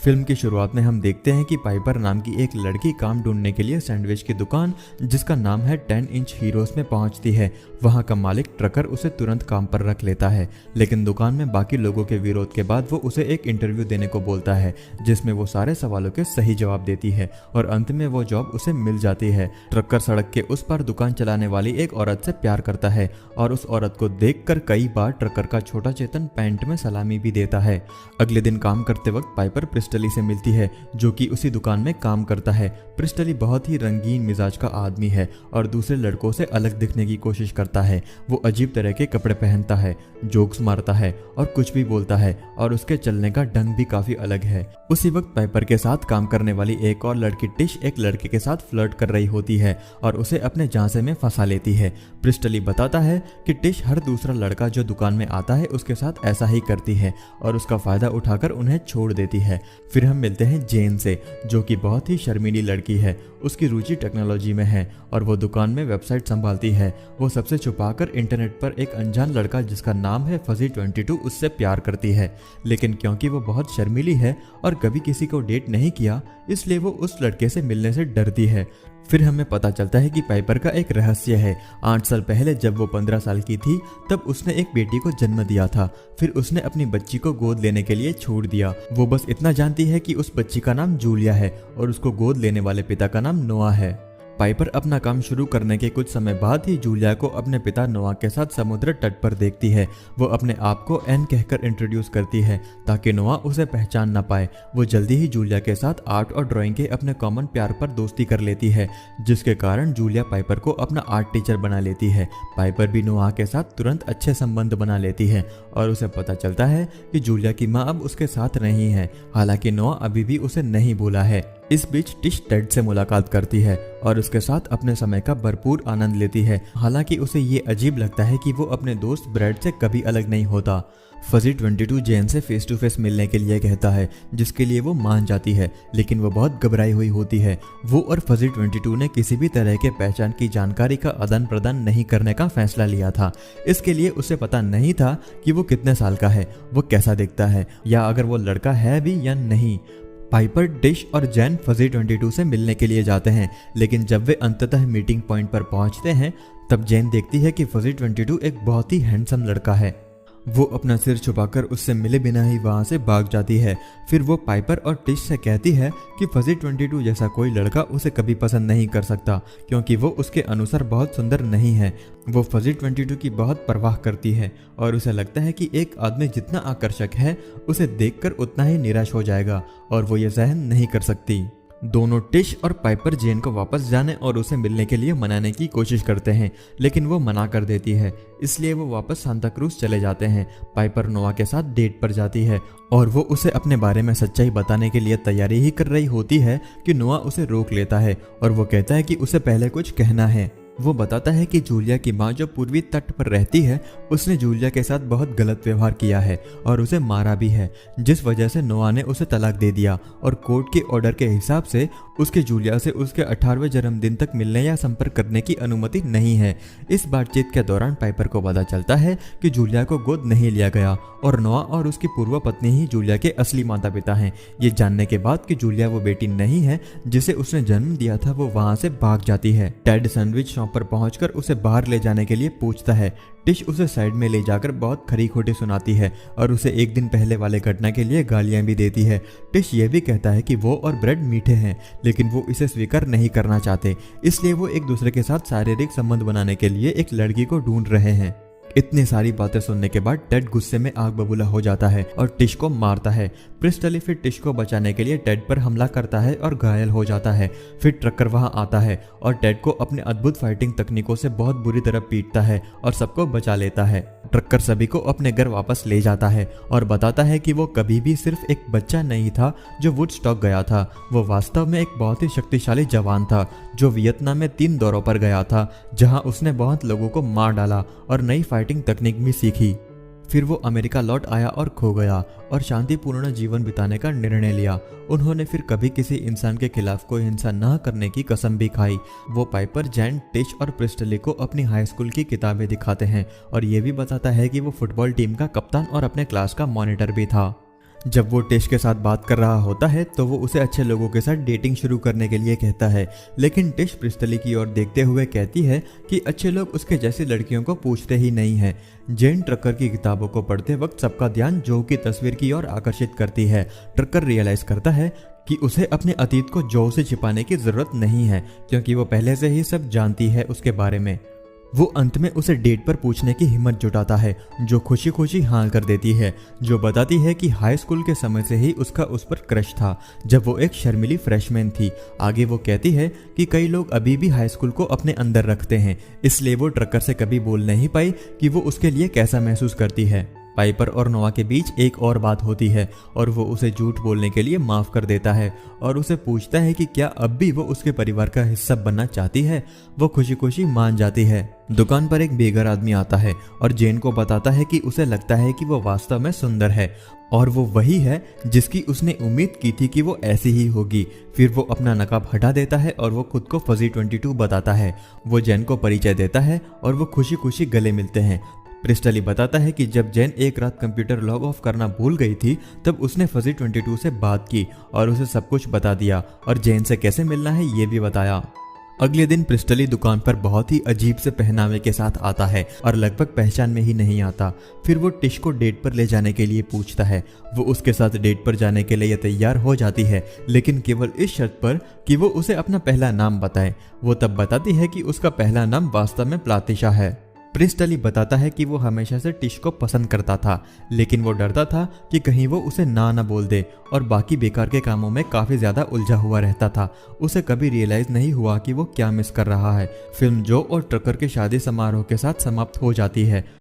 Film की शुरुआत में हम देखते हैं कि पाइपर नाम की एक लड़की काम ढूंढने के लिए सैंडविच की दुकान जिसका नाम है 10 इंच हीरोज में पहुंचती है। वहां का मालिक ट्रकर उसे तुरंत काम पर रख लेता है, लेकिन दुकान में बाकी लोगों के विरोध के बाद वो उसे एक इंटरव्यू देने को बोलता है जिसमें वो सारे सवालों के सही जवाब देती है और अंत में वो जॉब उसे मिल जाती है। ट्रकर सड़क के उस पार दुकान चलाने वाली एक औरत से प्यार करता है और उस औरत को देखकर कई बार ट्रकर का छोटा चेतन पैंट में सलामी भी देता है। अगले दिन काम करते वक्त पाइपर प्रिस्टली से मिलती है जो कि उसी दुकान में काम करता है। प्रिस्टली बहुत ही रंगीन मिजाज का आदमी है और दूसरे लड़कों से अलग दिखने की कोशिश करता है। वो अजीब तरह के कपड़े पहनता है, जोक्स मारता है और कुछ भी बोलता है और उसके चलने का ढंग भी काफी अलग है। उसी वक्त पाइपर के साथ काम करने वाली एक और लड़की टिश एक लड़के के साथ फ्लर्ट कर रही होती है और उसे अपने झांसे में फंसा लेती है। प्रिस्टली बताता है कि टिश हर दूसरा लड़का जो दुकान में आता है उसके साथ ऐसा ही करती है और उसका फायदा उठाकर उन्हें छोड़ देती है। फिर हम मिलते हैं जेन से, जो कि बहुत ही शर्मीली लड़की है। उसकी रुचि टेक्नोलॉजी में है और वो दुकान में वेबसाइट संभालती है। वो सबसे छुपाकर इंटरनेट पर एक अनजान लड़का जिसका नाम है फजी 22 उससे प्यार करती है, लेकिन क्योंकि वो बहुत शर्मीली है और कभी किसी को डेट नहीं किया इसलिए वो उस लड़के से मिलने से डरती है। फिर हमें पता चलता है कि पाइपर का एक रहस्य है। 8 साल पहले जब वो 15 साल की थी तब उसने एक बेटी को जन्म दिया था। फिर उसने अपनी बच्ची को गोद लेने के लिए छोड़ दिया। वो बस इतना जानती है कि उस बच्ची का नाम जूलिया है और उसको गोद लेने वाले पिता का नाम नोआ है। पाइपर अपना काम शुरू करने के कुछ समय बाद ही जूलिया को अपने पिता नोआ के साथ समुद्र तट पर देखती है। वो अपने आप को एन कहकर इंट्रोड्यूस करती है ताकि नोआ उसे पहचान ना पाए। वो जल्दी ही जूलिया के साथ आर्ट और ड्राइंग के अपने कॉमन प्यार पर दोस्ती कर लेती है, जिसके कारण जूलिया पाइपर को अपना आर्ट टीचर बना लेती है। पाइपर भी नोआ के साथ तुरंत अच्छे संबंध बना लेती है और उसे पता चलता है कि जूलिया की माँ अब उसके साथ नहीं है, हालांकि नोआ अभी भी उसे नहीं भूला है। इस बीच टिश टेड से मुलाकात करती है और उसके साथ अपने समय का भरपूर आनंद लेती है। हालांकि उसे ये अजीब लगता है कि वो अपने दोस्त ब्रैड से कभी अलग नहीं होता। फजी 22 जेन से फेस टू फेस मिलने के लिए कहता है, जिसके लिए वो मान जाती है, लेकिन वो बहुत घबराई हुई होती है। वो और फजी 22 ने किसी भी तरह के पहचान की जानकारी का आदान प्रदान नहीं करने का फैसला लिया था। इसके लिए उसे पता नहीं था कि वो कितने साल का है, वो कैसा दिखता है या अगर वो लड़का है भी या नहीं। पाइपर, टिश और जैन फजी 22 से मिलने के लिए जाते हैं, लेकिन जब वे अंततः मीटिंग पॉइंट पर पहुंचते हैं तब जैन देखती है कि फजी 22 एक बहुत ही हैंडसम लड़का है। वो अपना सिर छुपाकर उससे मिले बिना ही वहां से भाग जाती है। फिर वो पाइपर और टिश से कहती है कि फजी 22 जैसा कोई लड़का उसे कभी पसंद नहीं कर सकता क्योंकि वो उसके अनुसार बहुत सुंदर नहीं है। वो फजी 22 की बहुत परवाह करती है और उसे लगता है कि एक आदमी जितना आकर्षक है उसे देखकर उतना ही निराश हो जाएगा और वो ये सहन नहीं कर सकती। दोनों टिश और पाइपर जेन को वापस जाने और उसे मिलने के लिए मनाने की कोशिश करते हैं, लेकिन वो मना कर देती है, इसलिए वो वापस सांता क्रूज चले जाते हैं। पाइपर नोआ के साथ डेट पर जाती है और वो उसे अपने बारे में सच्चाई बताने के लिए तैयारी ही कर रही होती है कि नोआ उसे रोक लेता है और वो कहता है कि उसे पहले कुछ कहना है। वो बताता है कि जूलिया की माँ जो पूर्वी तट पर रहती है उसने जूलिया के साथ बहुत गलत व्यवहार किया है और उसे मारा भी है, जिस वजह से नोआ ने उसे तलाक दे दिया और कोर्ट के ऑर्डर के हिसाब से उसके जूलिया से उसके 18वें जन्मदिन तक मिलने या संपर्क करने की अनुमति नहीं है। इस बातचीत के दौरान पाइपर को पता चलता है कि जूलिया को गोद नहीं लिया गया और नोआ और उसकी पूर्व पत्नी ही जूलिया के असली माता पिता हैं। ये जानने के बाद कि जूलिया वो बेटी नहीं है जिसे उसने जन्म दिया था, वो वहां से भाग जाती है। टेड सैंडविच शॉप पर पहुंचकर उसे बाहर ले जाने के लिए पूछता है। टिश उसे साइड में ले जाकर बहुत खरी खोटी सुनाती है और उसे एक दिन पहले वाले घटना के लिए गालियां भी देती है। टिश ये भी कहता है कि वो और ब्रेड मीठे हैं, लेकिन वो इसे स्वीकार नहीं करना चाहते, इसलिए वो एक दूसरे के साथ शारीरिक संबंध बनाने के लिए एक लड़की को ढूंढ रहे हैं। इतनी सारी बातें सुनने के बाद टेड गुस्से में आग बबूला हो जाता है और टिश को मारता है। प्रिस्टली फिर टिश को बचाने के लिए टेड पर हमला करता है और घायल हो जाता है। फिर ट्रकर वहां आता है और टेड को अपने अद्भुत फाइटिंग तकनीकों से बहुत बुरी तरह पीटता है और सबको बचा लेता है। ट्रकर सभी को अपने घर वापस ले जाता है और बताता है कि वो कभी भी सिर्फ एक बच्चा नहीं था जो वुडस्टॉक गया था। वो वास्तव में एक बहुत ही शक्तिशाली जवान था जो वियतनाम में 3 दौरों पर गया था, जहां उसने बहुत लोगों को मार डाला और नई फाइटिंग तकनीक भी सीखी। फिर वो अमेरिका लौट आया और खो गया और शांतिपूर्ण जीवन बिताने का निर्णय लिया। उन्होंने फिर कभी किसी इंसान के खिलाफ कोई हिंसा न करने की कसम भी खाई। वो पाइपर, जैन, टिश और प्रिस्टली को अपनी हाई स्कूल की किताबें दिखाते हैं और ये भी बताता है कि वो फुटबॉल टीम का कप्तान और अपने क्लास का मॉनिटर भी था। जब वो टिश के साथ बात कर रहा होता है तो वो उसे अच्छे लोगों के साथ डेटिंग शुरू करने के लिए कहता है, लेकिन टिश प्रिस्टली की ओर देखते हुए कहती है कि अच्छे लोग उसके जैसी लड़कियों को पूछते ही नहीं हैं। जेन ट्रकर की किताबों को पढ़ते वक्त सबका ध्यान जो की तस्वीर की ओर आकर्षित करती है। ट्रकर रियलाइज करता है कि उसे अपने अतीत को जो से छिपाने की जरूरत नहीं है, क्योंकि वो पहले से ही सब जानती है उसके बारे में। वो अंत में उसे डेट पर पूछने की हिम्मत जुटाता है, जो खुशी खुशी हाँ कर देती है, जो बताती है कि हाई स्कूल के समय से ही उसका उस पर क्रश था, जब वो एक शर्मिली फ्रेशमैन थी। आगे वो कहती है कि कई लोग अभी भी हाई स्कूल को अपने अंदर रखते हैं, इसलिए वो ट्रकर से कभी बोल नहीं पाई कि वो उसके लिए कैसा महसूस करती है। पाइपर और नोआ के बीच एक और बात होती है और वो उसे झूठ बोलने के लिए माफ कर देता है और उसे पूछता है कि क्या अब भी वो उसके परिवार का हिस्सा बनना चाहती है। वो खुशी खुशी मान जाती है। दुकान पर एक बेघर आदमी आता है और जेन को बताता है कि उसे लगता है कि वो वास्तव में सुंदर है और वो वही है जिसकी उसने उम्मीद की थी कि वो ऐसी ही होगी। फिर वो अपना नकाब हटा देता है और वो खुद को फजी 22 बताता है। वो जेन को परिचय देता है और वो खुशी खुशी गले मिलते हैं। प्रिस्टली बताता है कि जब जेन एक रात कंप्यूटर लॉग ऑफ करना भूल गई थी तब उसने फजी 22 से बात की और उसे सब कुछ बता दिया और जेन से कैसे मिलना है ये भी बताया। अगले दिन प्रिस्टली दुकान पर बहुत ही अजीब से पहनावे के साथ आता है और लगभग पहचान में ही नहीं आता। फिर वो टिश को डेट पर ले जाने के लिए पूछता है। वो उसके साथ डेट पर जाने के लिए तैयार हो जाती है, लेकिन केवल इस शर्त पर कि वो उसे अपना पहला नाम बताए। वो तब बताती है कि उसका पहला नाम वास्तव में प्लातिशा है। प्रिस्टली बताता है कि वो हमेशा से टिश को पसंद करता था, लेकिन वो डरता था कि कहीं वो उसे ना बोल दे और बाकी बेकार के कामों में काफ़ी ज़्यादा उलझा हुआ रहता था। उसे कभी रियलाइज़ नहीं हुआ कि वो क्या मिस कर रहा है। फिल्म जो और ट्रकर के शादी समारोह के साथ समाप्त हो जाती है।